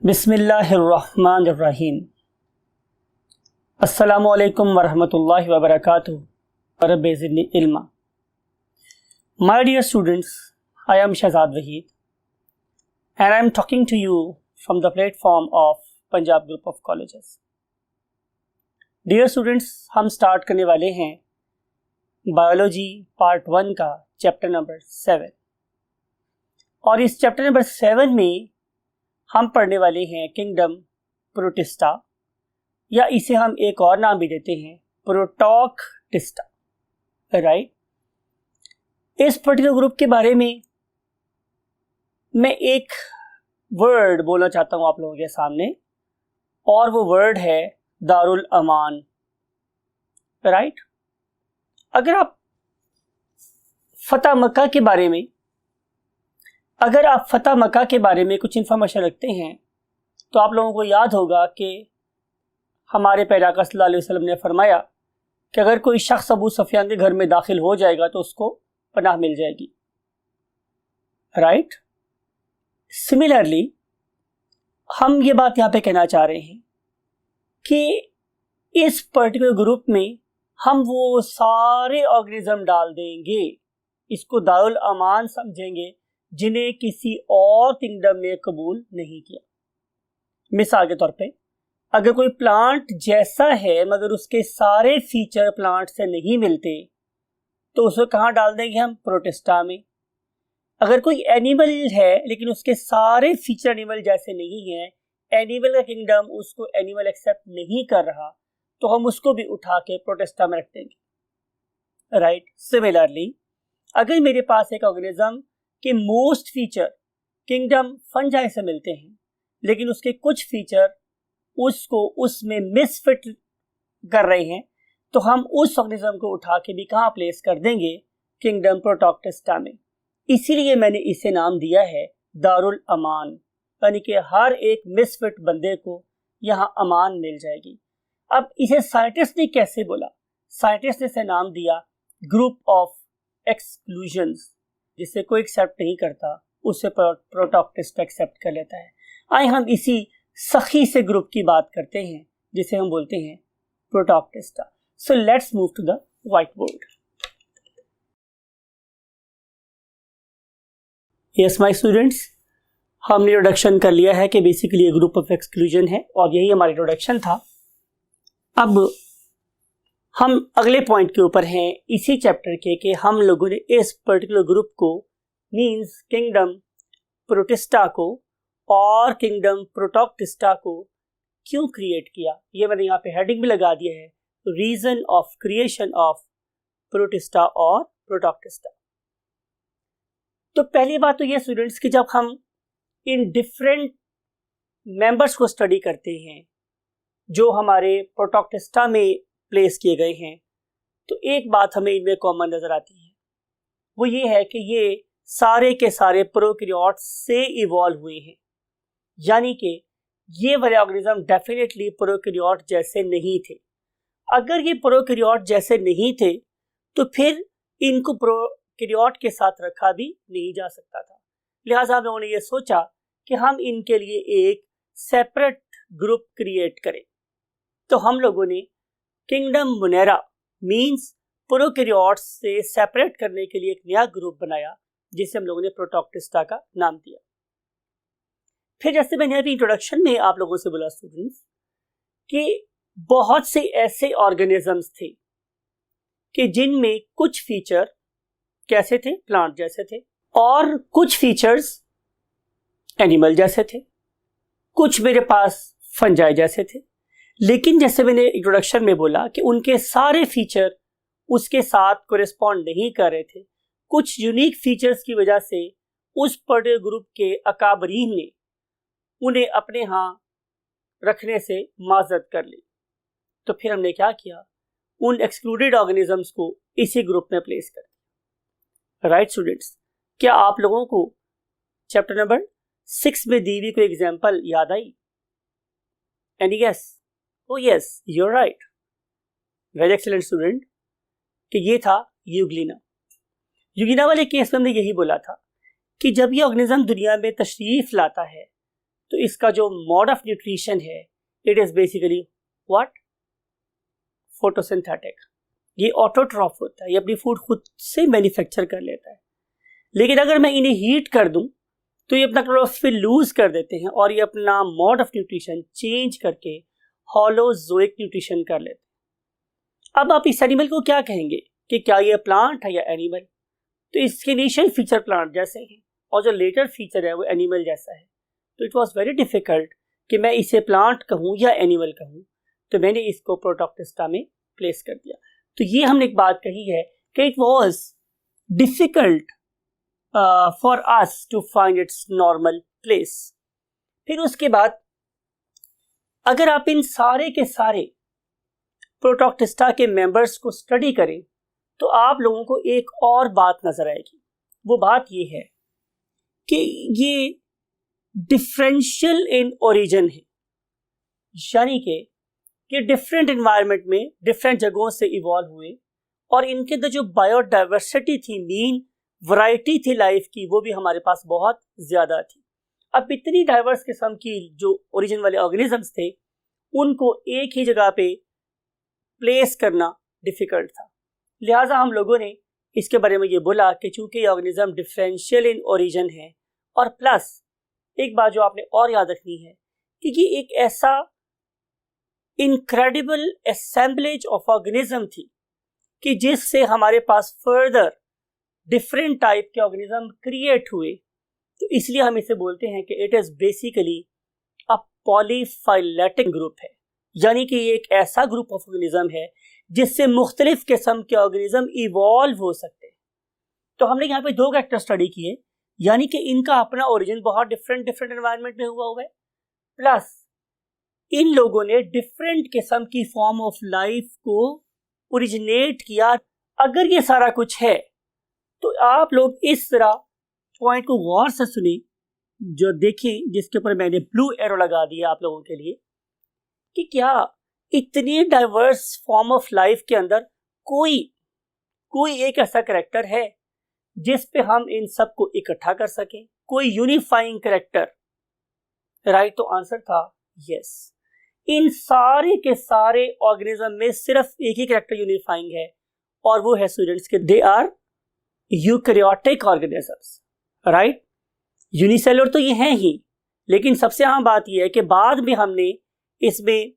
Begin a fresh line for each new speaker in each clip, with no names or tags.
बिस्मिल्लाहिर्रहमानिर्रहीम। अस्सलामुअलैकुम वरहमतुल्लाहि वबरकातुहू। Rabbi ज़िदनी इल्मा। My dear students, I am Shahzad Wahid and I am talking to you from the platform of Punjab Group of Colleges. Dear students, हम start करने वाले हैं biology part 1 का chapter number 7 और इस चैप्टर नंबर 7 में हम पढ़ने वाले हैं किंगडम प्रोटिस्टा, या इसे हम एक और नाम भी देते हैं प्रोटॉक्टिस्टा, राइट। इस पर्टिकुलर ग्रुप के बारे में मैं एक वर्ड बोलना चाहता हूं आप लोगों के सामने, और वो वर्ड है दारुल अमान, राइट। अगर आप फतह मक्का के बारे में कुछ इन्फॉर्मेशन रखते हैं तो आप लोगों को याद होगा कि हमारे प्यारे आका सल्लल्लाहु अलैहि वसल्लम ने फरमाया कि अगर कोई शख्स अबू सुफियान के घर में दाखिल हो जाएगा तो उसको पनाह मिल जाएगी, राइट। सिमिलरली हम ये बात यहाँ पे कहना चाह रहे हैं कि इस पर्टिकुलर ग्रुप में हम वो सारे ऑर्गेनिज्म डाल देंगे, इसको दारुल अमान समझेंगे जिन्हें किसी और किंगडम ने कबूल नहीं किया। मिसाल के तौर पे अगर कोई प्लांट जैसा है मगर उसके सारे फीचर प्लांट से नहीं मिलते तो उसे कहाँ डाल देंगे हम? प्रोटिस्टा में। अगर कोई एनिमल है लेकिन उसके सारे फीचर एनिमल जैसे नहीं है, एनिमल का किंगडम उसको एनिमल एक्सेप्ट नहीं कर रहा, तो हम उसको भी उठा के प्रोटिस्टा में रख देंगे, राइट। सिमिलरली अगर मेरे पास एक ऑर्गेनिज्म के मोस्ट फीचर किंगडम फंजाई से मिलते हैं लेकिन उसके कुछ फीचर उसको उसमें मिसफिट कर रहे हैं, तो हम उस ऑर्गेनिज्म को उठा के भी कहाँ प्लेस कर देंगे? किंगडम प्रोटॉक्टिस्टा में। इसीलिए मैंने इसे नाम दिया है दारुल अमान, यानी कि हर एक मिसफिट बंदे को यहाँ अमान मिल जाएगी। अब इसे साइंटिस्ट ने कैसे बोला? साइंटिस्ट ने इसे नाम दिया ग्रुप ऑफ एक्सक्लूजन्स, जिसे कोई एक्सेप्ट नहीं करता उसे प्रोटॉक्टिस्टा एक्सेप्ट कर लेता है। आइए हम इसी सखी से ग्रुप की बात करते हैं जिसे हम बोलते हैं protoctista. So let's move to the whiteboard. Yes my students, हमने इंट्रोडक्शन कर लिया है कि बेसिकली ये ग्रुप ऑफ एक्सक्लूजन है और यही हमारा इंट्रोडक्शन था। अब हम अगले पॉइंट के ऊपर हैं इसी चैप्टर के कि हम लोगों ने इस पर्टिकुलर ग्रुप को मींस किंगडम प्रोटिस्टा को और किंगडम प्रोटॉक्टिस्टा को क्यों क्रिएट किया। ये मैंने यहाँ पे हेडिंग भी लगा दिया है, reason of creation of protista और प्रोटॉक्टिस्टा। तो पहली बात तो ये स्टूडेंट्स कि जब हम इन डिफरेंट मेंबर्स को स्टडी करते हैं जो हमारे प्रोटॉक्टिस्टा में प्लेस किए गए हैं, तो एक बात हमें इनमें कॉमन नजर आती है, वो ये है कि ये सारे के सारे प्रोकैरियोट्स से इवॉल्व हुए हैं, यानी कि ये वाले ऑर्गेनिज्म डेफिनेटली प्रोकैरियोट जैसे नहीं थे। अगर ये प्रोकैरियोट जैसे नहीं थे तो फिर इनको प्रोकैरियोट के साथ रखा भी नहीं जा सकता था। लिहाजा हम लोगों ने ये सोचा कि हम इनके लिए एक सेपरेट ग्रुप क्रिएट करें, तो हम लोगों ने किंगडम मोनेरा मींस प्रोकैरियोट्स से सेपरेट करने के लिए एक नया ग्रुप बनाया जिसे हम लोगों ने प्रोटॉक्टिस्टा का नाम दिया। फिर जैसे मैंने अभी इंट्रोडक्शन में आप लोगों से बोला स्टूडेंट्स कि बहुत से ऐसे ऑर्गेनिजम्स थे कि जिनमें कुछ फीचर कैसे थे? प्लांट जैसे थे, और कुछ फीचर्स एनिमल जैसे थे, कुछ मेरे पास फंजाई जैसे थे। लेकिन जैसे मैंने इंट्रोडक्शन में बोला कि उनके सारे फीचर उसके साथ कोरिस्पॉन्ड नहीं कर रहे थे। कुछ यूनिक फीचर्स की वजह से उस पर्टिकुलर ग्रुप के अकाबरीन ने उन्हें अपने यहाँ रखने से माजरत कर ली। तो फिर हमने क्या किया? उन एक्सक्लूडेड ऑर्गेनिजम्स को इसी ग्रुप में प्लेस कर दिया, राइट स्टूडेंट्स। क्या आप लोगों को चैप्टर नंबर 6 में दी हुई कोई एग्जाम्पल याद आई? Any guess? Oh yes, you're right. Very excellent student. कि ये था यूग्लिना वाले केस में हमने यही बोला था कि जब ये ऑर्गेनिज्म दुनिया में तशरीफ लाता है तो इसका जो मोड ऑफ न्यूट्रिशन है it is basically what, photosynthetic. ये ऑटोट्रॉफ होता है, ये अपनी फूड खुद से मैन्युफैक्चर कर लेता है। लेकिन अगर मैं इन्हें हीट कर दूं तो ये अपना क्लोरोफिल लूज कर देते हैं और ये अपना मोड ऑफ न्यूट्रिशन चेंज करके होलोजोइक न्यूट्रिशन कर लेते हैं। अब आप इस एनिमल को क्या कहेंगे कि क्या ये प्लांट है या एनिमल? तो इसके इनिशियल फीचर प्लांट जैसे हैं और जो लेटर फीचर है वो एनिमल जैसा है। तो इट वॉज वेरी डिफिकल्ट कि मैं इसे प्लांट कहूँ या एनिमल कहूँ, तो मैंने इसको प्रोटोक्टिस्टा में प्लेस कर दिया। तो ये हमने एक बात कही है कि it was difficult for us to find its normal place. फिर उसके बाद अगर आप इन सारे के सारे प्रोटोक्टिस्टा के मेंबर्स को स्टडी करें तो आप लोगों को एक और बात नजर आएगी। वो बात ये है कि ये डिफरेंशियल इन ओरिजिन है, यानी कि डिफरेंट एनवायरनमेंट में डिफरेंट जगहों से इवॉल्व हुए और इनके अंदर जो बायोडाइवर्सिटी थी, मीन वैरायटी थी लाइफ की, वो भी हमारे पास बहुत ज्यादा थी। अब इतनी डाइवर्स किस्म की जो ओरिजिन वाले ऑर्गेनिजम्स थे उनको एक ही जगह पे प्लेस करना डिफिकल्ट था। लिहाजा हम लोगों ने इसके बारे में ये बोला कि चूंकि ये ऑर्गेनिज्म डिफरेंशियल इन ओरिजिन है, और प्लस एक बात जो आपने और याद रखनी है कि ये एक ऐसा इनक्रेडिबल असेंबलेज ऑफ ऑर्गेनिज्म थी कि जिससे हमारे पास फर्दर डिफरेंट टाइप के ऑर्गेनिज्म क्रिएट हुए। तो इसलिए हम इसे बोलते हैं कि it is basically a polyphyletic group है, यानी कि ये एक ऐसा ग्रुप ऑफ ऑर्गेनिज्म है जिससे मुख्तलिफ किस्म के ऑर्गेनिज्म इवॉल्व हो सकते हैं। तो हमने यहाँ पे दो कैरेक्टर स्टडी किए, यानी कि इनका अपना ओरिजिन बहुत डिफरेंट एनवायरनमेंट में हुआ है, प्लस इन लोगों ने डिफरेंट किस्म की फॉर्म ऑफ लाइफ को ओरिजिनेट किया। अगर ये सारा कुछ है तो आप लोग इस तरह पॉइंट को गौर से सुने, जो देखें जिसके ऊपर मैंने ब्लू एरो लगा दिया आप लोगों के लिए, कि क्या इतनी डाइवर्स फॉर्म ऑफ लाइफ के अंदर कोई एक ऐसा कैरेक्टर है जिस पे हम इन सब को इकट्ठा कर सकें, कोई यूनिफाइंग कैरेक्टर? राइट, तो आंसर था यस। इन सारे के सारे ऑर्गेनिज्म में सिर्फ एक ही कैरेक्टर यूनिफाइंग है और वो है स्टूडेंट्स के they are eukaryotic organisms. Right, unicellular तो ये हैं ही, लेकिन सबसे अहम बात यह है कि बाद में हमने इसमें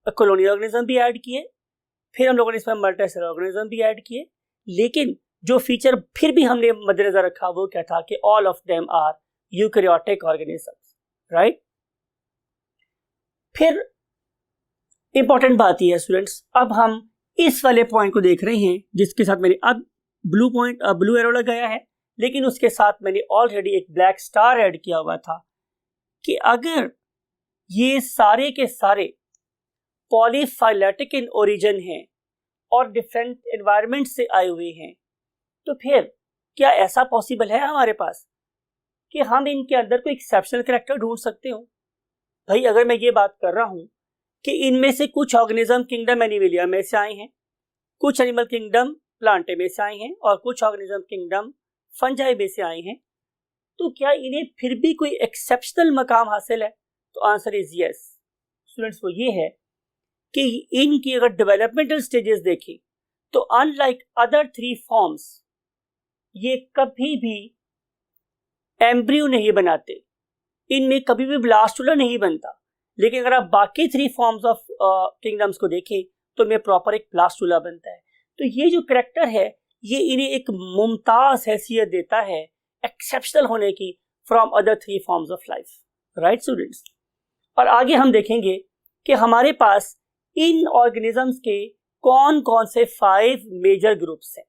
कॉलोनियल ऑर्गेनिज्म भी ऐड किए, फिर हम लोगों ने इसमें मल्टीसेलुलर ऑर्गेनिज्म भी ऐड किए, लेकिन जो फीचर फिर भी हमने मद्देनजर रखा वो क्या था कि all of them are eukaryotic organisms. Right, फिर इंपॉर्टेंट बात यह है स्टूडेंट्स, अब हम इस वाले पॉइंट को देख रहे हैं जिसके साथ मैंने अब ब्लू एरो लगाया है, लेकिन उसके साथ मैंने ऑलरेडी एक ब्लैक स्टार ऐड किया हुआ था कि अगर ये सारे के सारे पॉलीफाइलेटिक इन ओरिजिन हैं और डिफरेंट एनवायरनमेंट से आए हुए हैं, तो फिर क्या ऐसा पॉसिबल है हमारे पास कि हम इनके अंदर कोई एक्सेप्शनल कैरेक्टर ढूंढ सकते हो? भाई, अगर मैं ये बात कर रहा हूं कि इनमें से कुछ ऑर्गेनिज्म किंगडम एनिमेलिया में से आए हैं, कुछ एनिमल किंगडम प्लांटे में से आए हैं और कुछ ऑर्गेनिज्म किंगडम फंजाई में से आए हैं, तो क्या इन्हें फिर भी कोई एक्सेप्शनल मकाम हासिल है? तो आंसर इज यस स्टूडेंट्स। वो ये है कि इनकी अगर डेवलपमेंटल स्टेजेस देखें तो अनलाइक अदर 3 फॉर्म्स ये कभी भी एम्ब्रियो नहीं बनाते, इनमें कभी भी ब्लास्टुला नहीं बनता। लेकिन अगर आप बाकी 3 फॉर्म्स ऑफ किंगडम्स को देखें तो इनमें प्रॉपर एक ब्लास्टुला बनता है। तो ये जो कैरेक्टर है ये इन्हें एक मुमताज हैसियत देता है एक्सेप्शनल होने की from other 3 forms of life. Right students, और आगे हम देखेंगे कि हमारे पास इन ऑर्गेनिजम्स के कौन कौन से 5 मेजर ग्रुप्स हैं।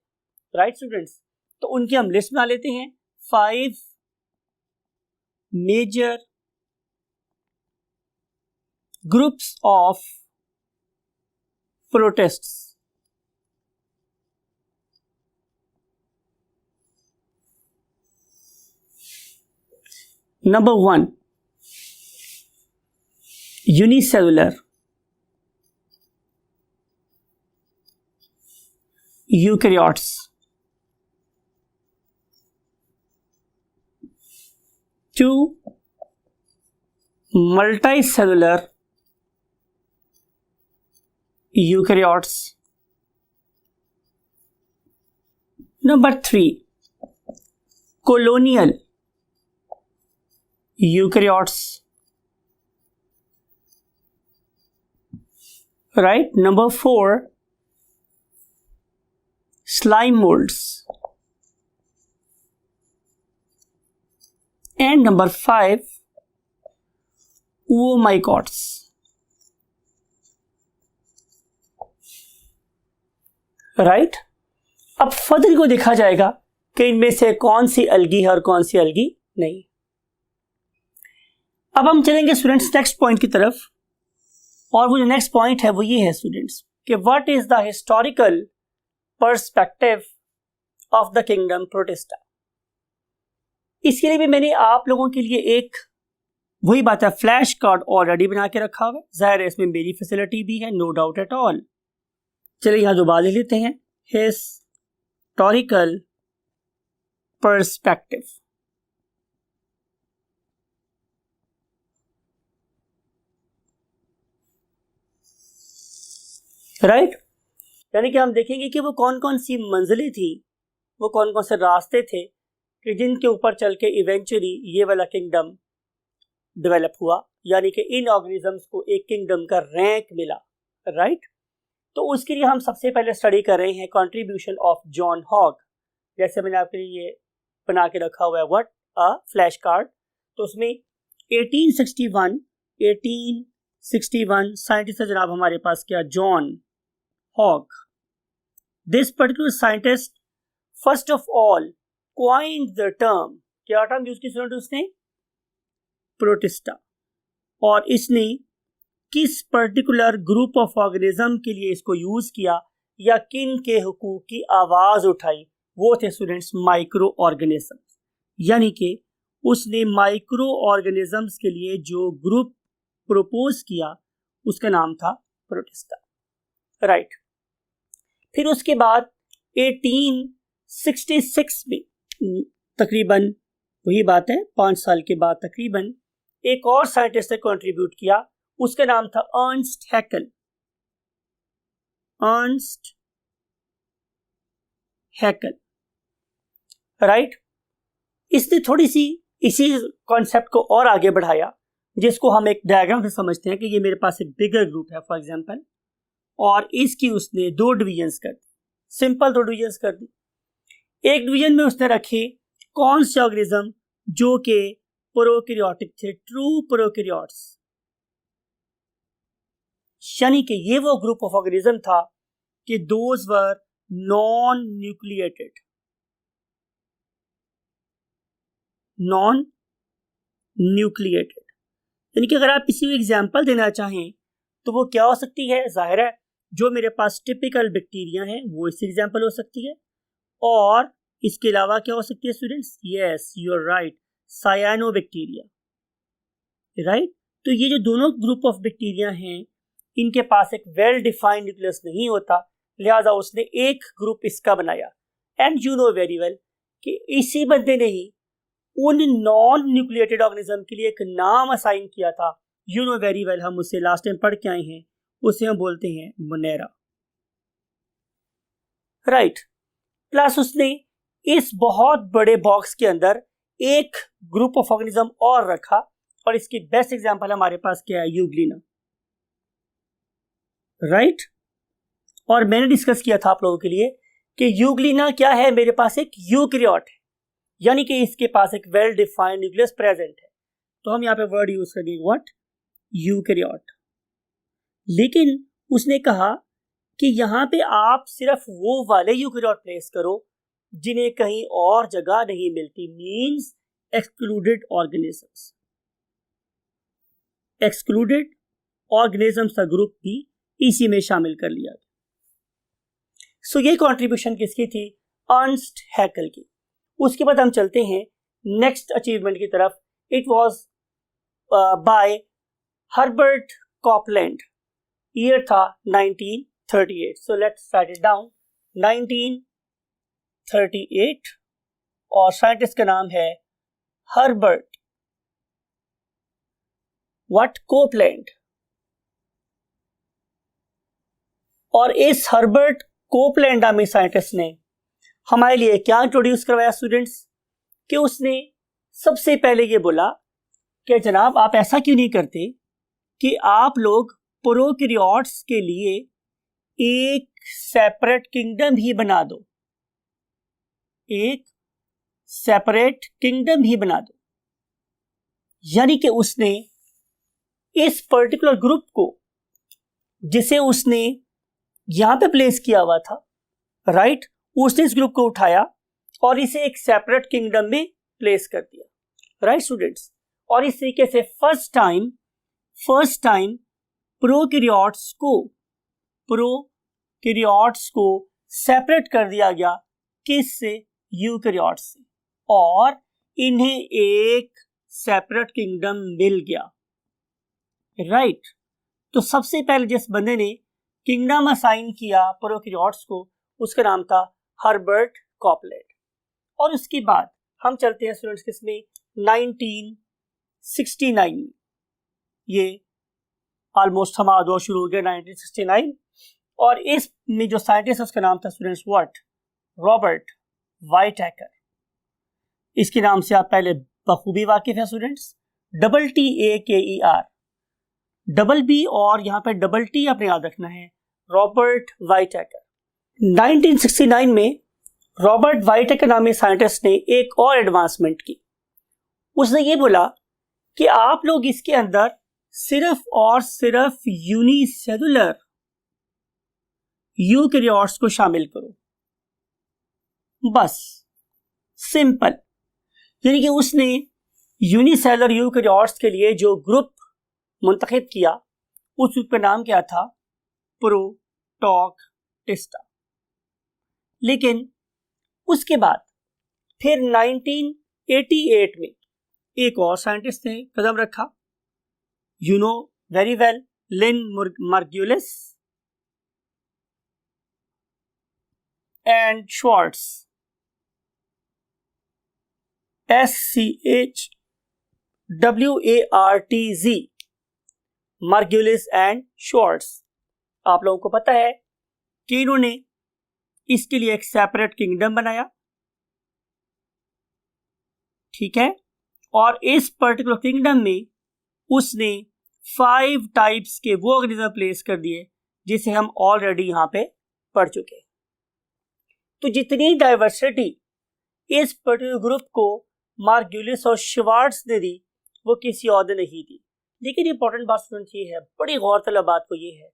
राइट स्टूडेंट्स, तो उनकी हम लिस्ट बना लेते हैं। 5 major groups of protists. Number 1, unicellular eukaryotes. 2, multicellular eukaryotes. Number 3, colonial eukaryotes. Right? Number 4, slime molds. And number 5, oomoicots. Right? अब फर्दर को देखा जाएगा कि इनमें से कौन सी अलगी है और कौन सी अलगी नहीं। अब हम चलेंगे स्टूडेंट्स नेक्स्ट पॉइंट की तरफ, और वो जो नेक्स्ट पॉइंट है वो ये है स्टूडेंट्स कि what is the historical perspective of the kingdom protista. इसके लिए भी मैंने आप लोगों के लिए एक वही बात है फ्लैश कार्ड ऑलरेडी बना के रखा हुआ है, जाहिर है इसमें मेरी फैसिलिटी भी है, नो डाउट एट ऑल। चलिए यहां दोबारा लिख लेते हैं, हिस्टोरिकल पर्सपेक्टिव। राइट? यानी कि हम देखेंगे कि वो कौन कौन सी मंजिलें थी, वो कौन कौन से रास्ते थे कि जिनके ऊपर चल के इवेंचुअली ये वाला किंगडम डेवलप हुआ, यानी कि इन ऑर्गेनिजम्स को एक किंगडम का रैंक मिला। राइट? तो उसके लिए हम सबसे पहले स्टडी कर रहे हैं कंट्रीब्यूशन ऑफ जॉन हॉग। जैसे मैंने आपके लिए बना के रखा हुआ है व्हाट अ फ्लैश कार्ड, तो उसमें 1861 साइंटिस्ट है जनाब हमारे पास क्या, John Hogg. This particular scientist first of all coined the term, क्या टर्म यूज की स्टूडेंट उसने, प्रोटिस्टा। और इसने किस पर्टिकुलर ग्रुप ऑफ ऑर्गेनिज्म के लिए इसको यूज किया या किन के हुकूक की आवाज उठाई, वो थे स्टूडेंट्स माइक्रो ऑर्गेनिज्म। यानी कि उसने माइक्रो ऑर्गेनिजम्स के लिए जो ग्रुप प्रपोज किया उसका नाम था प्रोटिस्टा। राइट? फिर उसके बाद 1866 में तकरीबन वही बात है 5 साल के बाद तकरीबन एक और साइंटिस्ट ने कंट्रीब्यूट किया, उसका नाम था अर्नस्ट हैकेल। राइट? इसने थोड़ी सी इसी कॉन्सेप्ट को और आगे बढ़ाया, जिसको हम एक डायग्राम से समझते हैं कि ये मेरे पास एक बिगर ग्रुप है फॉर एग्जांपल, और इसकी उसने 2 डिवीजन्स कर दी, सिंपल 2 डिवीजन्स कर दी। एक डिवीजन में उसने रखे कौन से ऑर्गेनिज्म जो कि प्रोकैरियोटिक थे, ट्रू प्रोकैरियोट्स, यानी कि ये वो ग्रुप ऑफ ऑर्गेनिज्म था कि दोज वर नॉन न्यूक्लिएटेड। यानी कि अगर आप किसी को एग्जाम्पल देना चाहें तो वो क्या हो सकती है, जाहिर है जो मेरे पास टिपिकल बैक्टीरिया हैं वो इससे एग्जाम्पल हो सकती है, और इसके अलावा क्या हो सकती है students, yes you are right, cyanobacteria. Right? तो ये जो दोनों ग्रुप ऑफ बैक्टीरिया हैं इनके पास एक वेल डिफाइंड न्यूक्लियस नहीं होता, लिहाजा उसने एक ग्रुप इसका बनाया। And you know very well कि इसी बंदे ने ही उन नॉन न्यूक्लिएटेड ऑर्गेनिज्म के लिए एक नाम असाइन किया था, यू नो वेरी वेल, हम उससे लास्ट टाइम पढ़ के आए हैं, उसे हम बोलते हैं मोनेरा। राइट? प्लस उसने इस बहुत बड़े बॉक्स के अंदर एक ग्रुप ऑफ ऑर्गेनिज्म और रखा, और इसकी बेस्ट एग्जांपल हमारे पास क्या है, यूग्लिना। राइट? और मैंने डिस्कस किया था आप लोगों के लिए कि यूग्लिना क्या है, मेरे पास एक यूकैरियोट है, यानी कि इसके पास एक वेल डिफाइंड न्यूक्लियस प्रेजेंट है, तो हम यहाँ पे वर्ड यूज करेंगे व्हाट, यूकैरियोट। लेकिन उसने कहा कि यहाँ पे आप सिर्फ वो वाले यूकैरियोट प्लेस करो जिन्हें कहीं और जगह नहीं मिलती, means excluded organisms. Excluded organisms का ग्रुप भी इसी में शामिल कर लिया। सो ये कंट्रीब्यूशन किसकी थी, अर्नस्ट हैकेल की। उसके बाद हम चलते हैं नेक्स्ट अचीवमेंट की तरफ। It was by Herbert Copeland, year था 1938। So let's write it down, 1938, और साइंटिस्ट का नाम है हर्बर्ट व्हाट, कोपलैंड। और इस हर्बर्ट कोपलैंड नामी साइंटिस्ट ने हमारे लिए क्या इंट्रोड्यूस करवाया स्टूडेंट्स, कि उसने सबसे पहले ये बोला कि जनाब आप ऐसा क्यों नहीं करते कि आप लोग प्रोकैरियोट्स के लिए एक सेपरेट किंगडम ही बना दो, एक सेपरेट किंगडम ही बना दो। यानी कि उसने इस पर्टिकुलर ग्रुप को, जिसे उसने यहां पे प्लेस किया हुआ था, राइट, उसने इस ग्रुप को उठाया और इसे एक सेपरेट किंगडम में प्लेस कर दिया, राइट स्टूडेंट्स। और इस तरीके से फर्स्ट टाइम प्रोकैरियोट्स को सेपरेट कर दिया गया, किससे, यूकैरियोट्स से, और इन्हें एक सेपरेट किंगडम मिल गया, राइट। तो सबसे पहले जिस बंदे ने किंगडम असाइन किया प्रोकैरियोट्स को, उसका नाम था हर्बर्ट कोपलैंड। और उसके बाद हम चलते हैं स्टूडेंट्स किसमें, 1969 में। ये ऑलमोस्ट हमारा दौर शुरू हो गया 1969। और इसमें जो साइंटिस्ट उसका नाम था स्टूडेंट्स व्हाट, रॉबर्ट वाइटेकर। इसके नाम से आप पहले बखूबी वाकिफ है स्टूडेंट्स, TAKER, डबल बी और यहाँ पे डबल टी आपने याद रखना है, रॉबर्ट वाइटेकर। 1969 में रॉबर्ट वाइटेकर नामी साइंटिस्ट ने एक और एडवांसमेंट की। उसने ये बोला कि आप लोग इसके अंदर सिर्फ और सिर्फ यूनिसेलुलर यूकैरियोट्स को शामिल करो, बस, सिंपल। यानी कि उसने यूनिसेलुलर यूकैरियोट्स के लिए जो ग्रुप मुंतखब किया, उस ग्रुप का नाम क्या था, प्रोटॉक्टिस्टा। लेकिन उसके बाद फिर 1988 में एक और साइंटिस्ट ने कदम रखा, you know very well, Lynn Margulis and Schwartz, SCHWARTZ, Margulis and Schwartz. आप लोगों को पता है कि इन्होंने इसके लिए एक सेपरेट किंगडम बनाया, ठीक है। और इस पर्टिकुलर किंगडम में उसने 5 टाइप्स के वो ऑर्गेनिज्म प्लेस कर दिए जिसे हम ऑलरेडी यहां पे पढ़ चुके। तो जितनी डाइवर्सिटी इस पर्टिकुलर ग्रुप को मार्गुलिस और श्वार्ट्ज ने दी, वो किसी और ने नहीं दी। लेकिन इंपॉर्टेंट बात स्टूडेंट ये है, बड़ी गौरतलब बात को ये है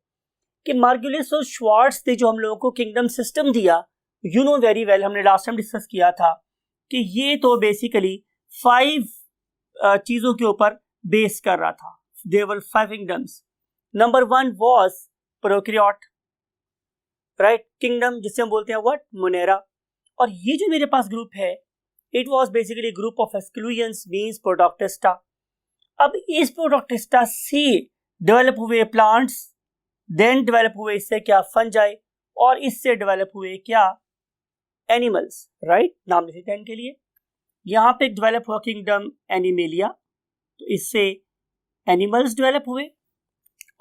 कि मार्गुलिस और श्वार्ट्ज ने जो हम लोगों को किंगडम सिस्टम दिया, यू नो वेरी वेल, हमने लास्ट टाइम डिस्कस किया था कि ये तो बेसिकली 5 चीजों के ऊपर बेस कर रहा था। There were 5 kingdoms. Number 1 was prokaryote, right, kingdom जिसे हम बोलते हैं व्हाट, मोनेरा। और ये जो मेरे पास ग्रुप है, it was basically group of exclusions, means protoctista. अब इस प्रोटॉक्टिस्टा से डेवलप हुए प्लांट्स, देन डेवलप हुए इससे क्या, फंजाई, और इससे डेवलप हुए क्या, एनिमल्स, राइट, नाम लिखे थे इनके लिए। यहाँ पे डेवलप हुआ किंगडम एनिमेलिया, तो इससे एनिमल्स डेवलप हुए,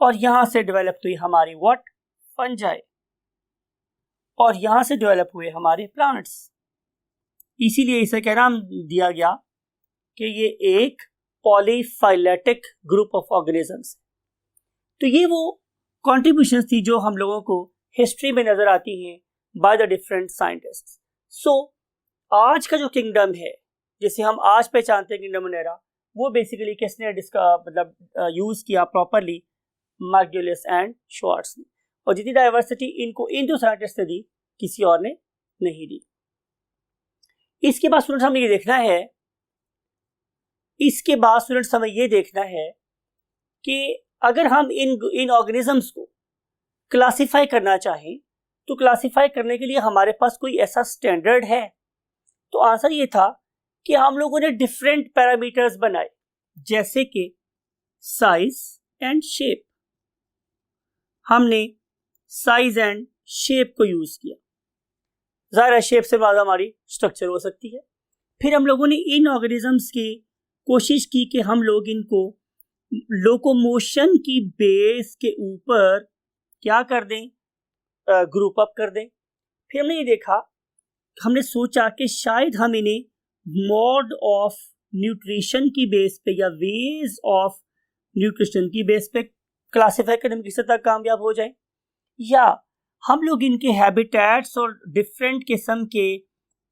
और यहां से डेवलप हुई हमारी व्हाट, फंजाई, और यहां से डेवलप हुए हमारे प्लांट्स। इसीलिए इसे क्या नाम दिया गया कि ये एक पॉलीफाइलेटिक ग्रुप ऑफ ऑर्गेनिजम्स। तो ये वो कॉन्ट्रीब्यूशंस थी जो हम लोगों को हिस्ट्री में नजर आती हैं बाय द डिफरेंट साइंटिस्ट्स। सो आज का जो किंगडम है, जिसे हम आज पहचानते हैं किंगडम मोनेरा, वो बेसिकली किसने मतलब यूज किया प्रॉपरली, मार्गुलिस एंड श्वार्ट्ज ने। और जितनी डाइवर्सिटी इनको इन दो साइंटिस्ट ने दी, किसी और ने नहीं दी। इसके बाद स्टूडेंट्स हमें ये देखना है, कि अगर हम इन ऑर्गेनिजम्स को क्लासिफाई करना चाहें, तो क्लासिफाई करने के लिए हमारे पास कोई ऐसा स्टैंडर्ड है? तो आंसर ये था कि हम लोगों ने डिफरेंट पैरामीटर्स बनाए, जैसे कि साइज एंड शेप। हमने साइज एंड शेप को यूज किया। जाहिर है शेप से बाद हमारी स्ट्रक्चर हो सकती है। फिर हम लोगों ने इन ऑर्गेनिजम्स की कोशिश की कि हम लोग इनको लोकोमोशन की बेस के ऊपर क्या कर दें, ग्रुप अप कर दें। फिर हमने ये देखा, हमने सोचा कि शायद हम इन्हें मोड ऑफ न्यूट्रिशन की बेस पे या वेज ऑफ न्यूट्रिशन की बेस पे क्लासिफाई करने में किसी तक कामयाब हो जाए, या हम लोग इनके हैबिटेट्स और डिफरेंट किस्म के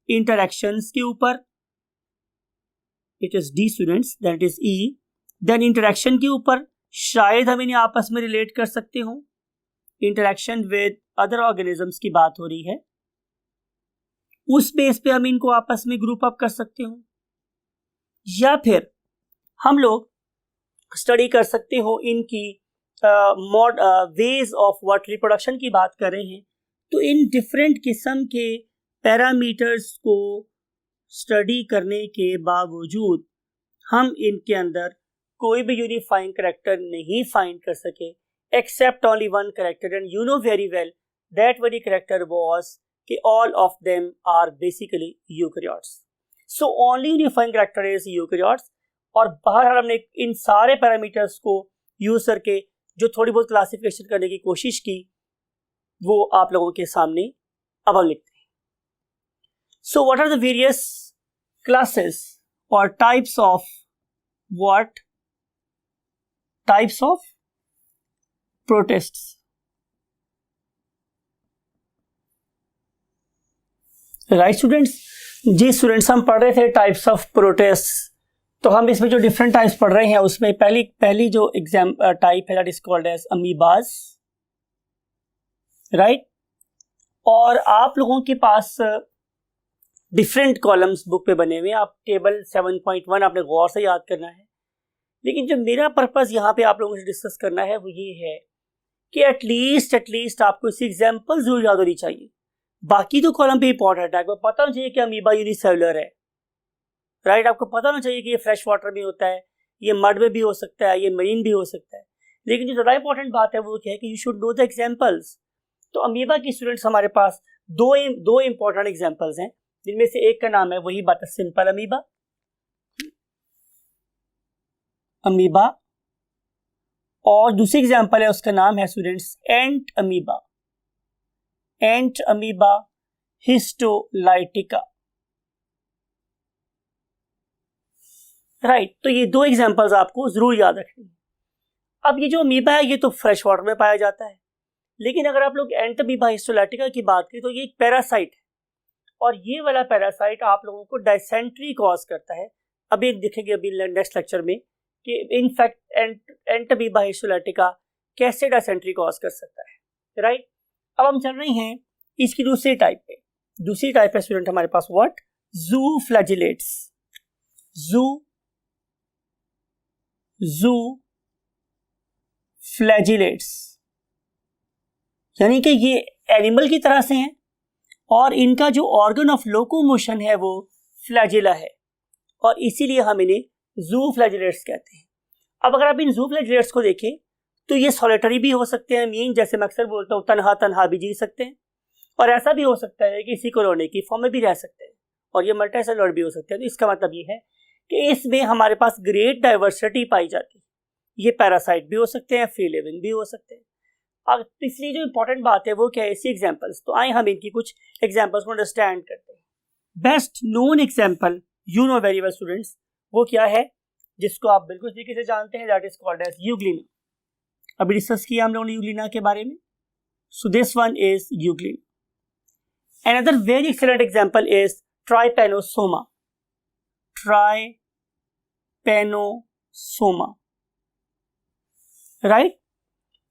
इंटरेक्शंस के ऊपर, it is D students, that is E, then interaction के ऊपर शायद हम इन्हें आपस में रिलेट कर सकते हो, इंटरेक्शन विद अदर ऑर्गेनिजम्स की बात हो रही है, उस बेस पे हम इनको आपस में ग्रुप अप कर सकते हो, या फिर हम लोग स्टडी कर सकते हो इनकी वेज ऑफ व्हाट रिप्रोडक्शन की बात कर रहे हैं, तो इन डिफरेंट किस्म के पैरामीटर्स को स्टडी करने के बावजूद हम इनके अंदर कोई भी यूनिफाइंग कैरेक्टर नहीं फाइंड कर सके, except only one character, and you know very well that very character was कि all of them are basically eukaryotes. So only unifying character is eukaryotes. और बाहर हमने इन सारे पैरामीटर्स को यूज करके जो थोड़ी बहुत क्लासिफिकेशन करने की कोशिश की, वो आप लोगों के सामने अब हम लिखते हैं। So what are the various classes or types of what? Types of protists. Right students, जी स्टूडेंट्स, हम पढ़ रहे थे टाइप्स ऑफ प्रोटिस्ट। तो हम इसमें जो डिफरेंट टाइप्स पढ़ रहे हैं उसमें पहली जो एग्जाम टाइप है that is called as amoebas, right. और आप लोगों के पास डिफरेंट कॉलम्स बुक पे बने हुए हैं, आप टेबल 7.1 आपने गौर से याद करना है। लेकिन जो मेरा पर्पस यहाँ पे आप लोगों से डिस्कस करना है वो ये है कि एटलीस्ट आपको इसकी एग्जाम्पल जरूर याद होनी चाहिए। बाकी तो कॉलम पे इंपॉर्टेंट है, आपको पता होना चाहिए कि अमीबा यूनिसेलुलर है, राइट। आपको पता होना चाहिए कि ये फ्रेश वाटर में होता है, ये मड में भी हो सकता है, ये मरीन भी हो सकता है। लेकिन जो ज़्यादा इंपॉर्टेंट बात है वो क्या है कि you should know the examples. तो अमीबा की स्टूडेंट्स हमारे पास दो इंपॉर्टेंट एग्जाम्पल्स हैं, जिनमें से एक का नाम है वही बात है सिंपल अमीबा, और दूसरी एग्जाम्पल है उसका नाम है स्टूडेंट्स एंट अमीबा हिस्टोलाइटिका, राइट। तो ये दो एग्जांपल्स आपको जरूर याद रखनी है। अब ये जो अमीबा है ये तो फ्रेश वाटर में पाया जाता है, लेकिन अगर आप लोग एंट अमीबा हिस्टोलाइटिका की बात करें तो ये एक पैरासाइट है, और ये वाला पैरासाइट आप लोगों को डायसेंट्री कॉज करता है। अभी देखेंगे अभी नेक्स्ट लेक्चर में कि इनफैक्ट एंट अमीबा हिस्टोलाइटिका कैसे डायसेंट्री कॉज कर सकता है, राइट। अब हम चल रहे हैं इसकी दूसरी टाइप पे। दूसरी टाइप है स्टूडेंट हमारे पास व्हाट? ज़ूफ्लैजिलेट्स, यानी कि ये एनिमल की तरह से हैं और इनका जो ऑर्गन ऑफ लोकोमोशन है वो फ्लैजिला है, और इसीलिए हम इन्हें ज़ूफ्लैजिलेट्स कहते हैं। अब अगर आप इन ज़ूफ्लैजिलेट्स को देखें तो ये सॉलिटरी भी हो सकते हैं, मीन जैसे मैं अक्सर बोलता हूँ तन्हा भी जी सकते हैं, और ऐसा भी हो सकता है कि इसी कॉलोनी की फॉर्म में भी रह सकते हैं, और ये मल्टीसेलुलर भी हो सकते हैं। तो इसका मतलब ये है कि इसमें हमारे पास ग्रेट डाइवर्सिटी पाई जाती है। ये पैरासाइट भी हो सकते हैं, फ्री लिविंग भी हो सकते हैं। अब इसलिए जो इंपॉर्टेंट बात है वो क्या है, इसी एग्जाम्पल्स। तो आए हम इनकी कुछ एग्जाम्पल्स को अंडरस्टैंड करते हैं। Best known example you know very well students, वो क्या है जिसको आप बिल्कुल तरीके से जानते हैं, that is called as euglena. अभी डिस्कस किया हम लोगों ने यूग्लिना के बारे में। So this one is euglena. Another very excellent example is trypanosoma. Right.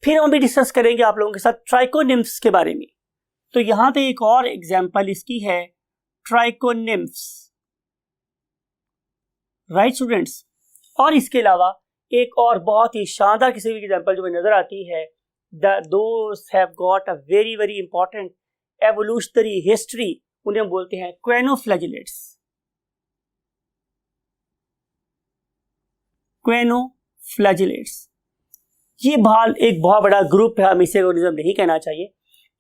फिर हम भी डिस्कस करेंगे आप लोगों के साथ ट्राइकोनिम्फ्स के बारे में। तो यहां पे एक और एग्जांपल इसकी है ट्राइकोनिम्फ्स, राइट स्टूडेंट्स। और इसके अलावा एक और बहुत ही शानदार किसी भी एग्जांपल जो नजर आती है, those have got a very very important evolutionary history, उन्हें हम बोलते हैं क्वेनोफ्लैजिलेट्स। ये एक बहुत बड़ा ग्रुप है, हम इसे ऑर्गेनिज्म नहीं कहना चाहिए।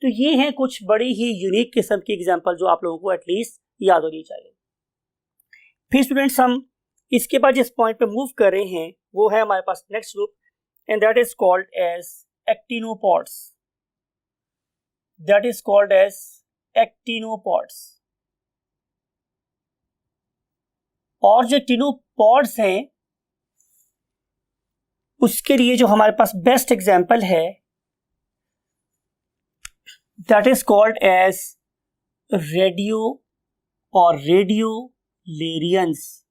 तो ये हैं कुछ बड़ी ही यूनिक किस्म की एग्जांपल जो आप लोगों को एटलीस्ट याद होनी चाहिए। फिर स्टूडेंट्स हम इसके बाद जिस पॉइंट पे मूव कर रहे हैं वो है हमारे पास next group, and that is called as actinopods. That is called as actinopods. और जो एक्टिनोपॉड्स हैं उसके लिए जो हमारे पास बेस्ट एग्जाम्पल है that is called as radio और रेडियोलेरियंस।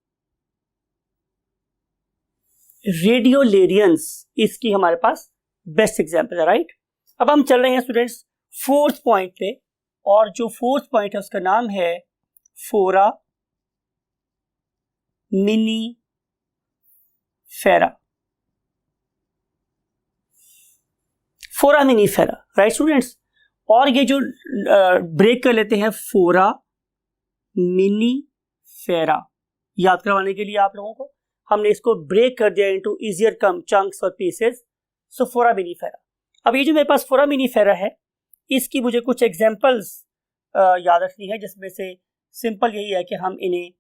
रेडियोलेरियंस इसकी हमारे पास बेस्ट एग्जाम्पल है, राइट। अब हम चल रहे हैं स्टूडेंट्स फोर्थ पॉइंट पे, और जो फोर्थ पॉइंट है उसका नाम है फोरा मिनी फेरा। फोरा मिनी फेरा, राइट स्टूडेंट्स। और ये जो ब्रेक कर लेते हैं फोरा मिनी फेरा, याद करवाने के लिए आप लोगों को हमने इसको ब्रेक कर दिया इनटू इजियर कम चंक्स और पीसेस। सो फोरा मिनी फेरा। अब ये जो मेरे पास फोरा मिनी फेरा है इसकी मुझे कुछ एग्जांपल्स याद रखनी है, जिसमें से सिंपल यही है कि हम इन्हें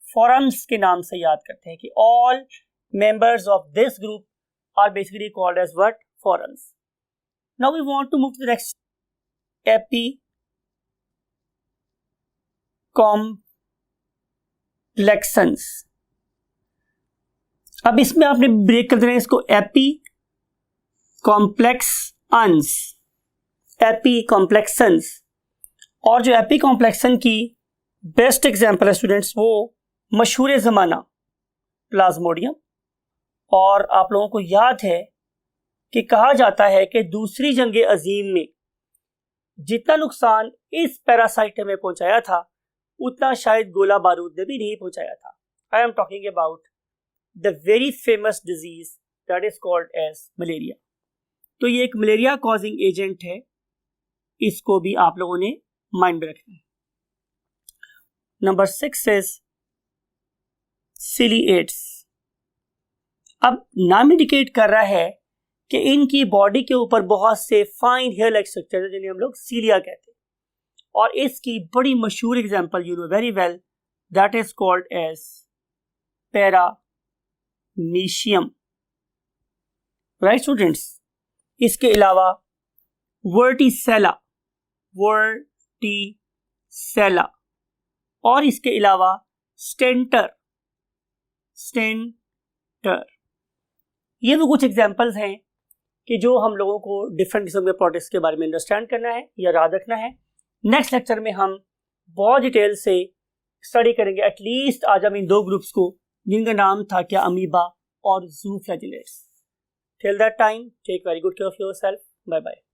फॉरम्स के नाम से याद करते हैं कि all members of this group are basically called as what, forams. Now we want to move to the next, apicomplexans. अब इसमें आपने ब्रेक कर देना है इसको एपीकॉम्प्लेक्सन्स। और जो एपीकॉम्प्लेक्सन की बेस्ट एग्जांपल है स्टूडेंट्स वो मशहूर ज़माना प्लाज्मोडियम। और आप लोगों को याद है कि कहा जाता है कि दूसरी जंग अजीम में जितना नुकसान इस पैरासाइट ने पहुंचाया था उतना शायद गोला बारूद ने भी नहीं पहुंचाया था। I am talking about the very famous disease that is called as malaria. तो ये एक मलेरिया कॉजिंग एजेंट है, इसको भी आप लोगों ने माइंड में रखना है। Number 6 is ciliates. अब नाम इंडिकेट कर रहा है कि इनकी बॉडी के ऊपर बहुत से फाइन हेयर लाइक स्ट्रक्चर है जिन्हें हम लोग सीलिया कहते हैं। और इसकी बड़ी मशहूर example you know very well that is called as paramecium, right students. इसके अलावा वर्टिसेला और इसके अलावा स्टेंटर। ये वो कुछ एग्जांपल्स हैं कि जो हम लोगों को डिफरेंट किस्म के प्रोडक्ट्स के बारे में अंडरस्टैंड करना है या याद रखना है। नेक्स्ट लेक्चर में हम बहुत डिटेल से स्टडी करेंगे एटलीस्ट आज हम इन दो ग्रुप्स को जिनका नाम था क्या, अमीबा और zooflagellates. Till that time take very good care of yourself. Bye bye.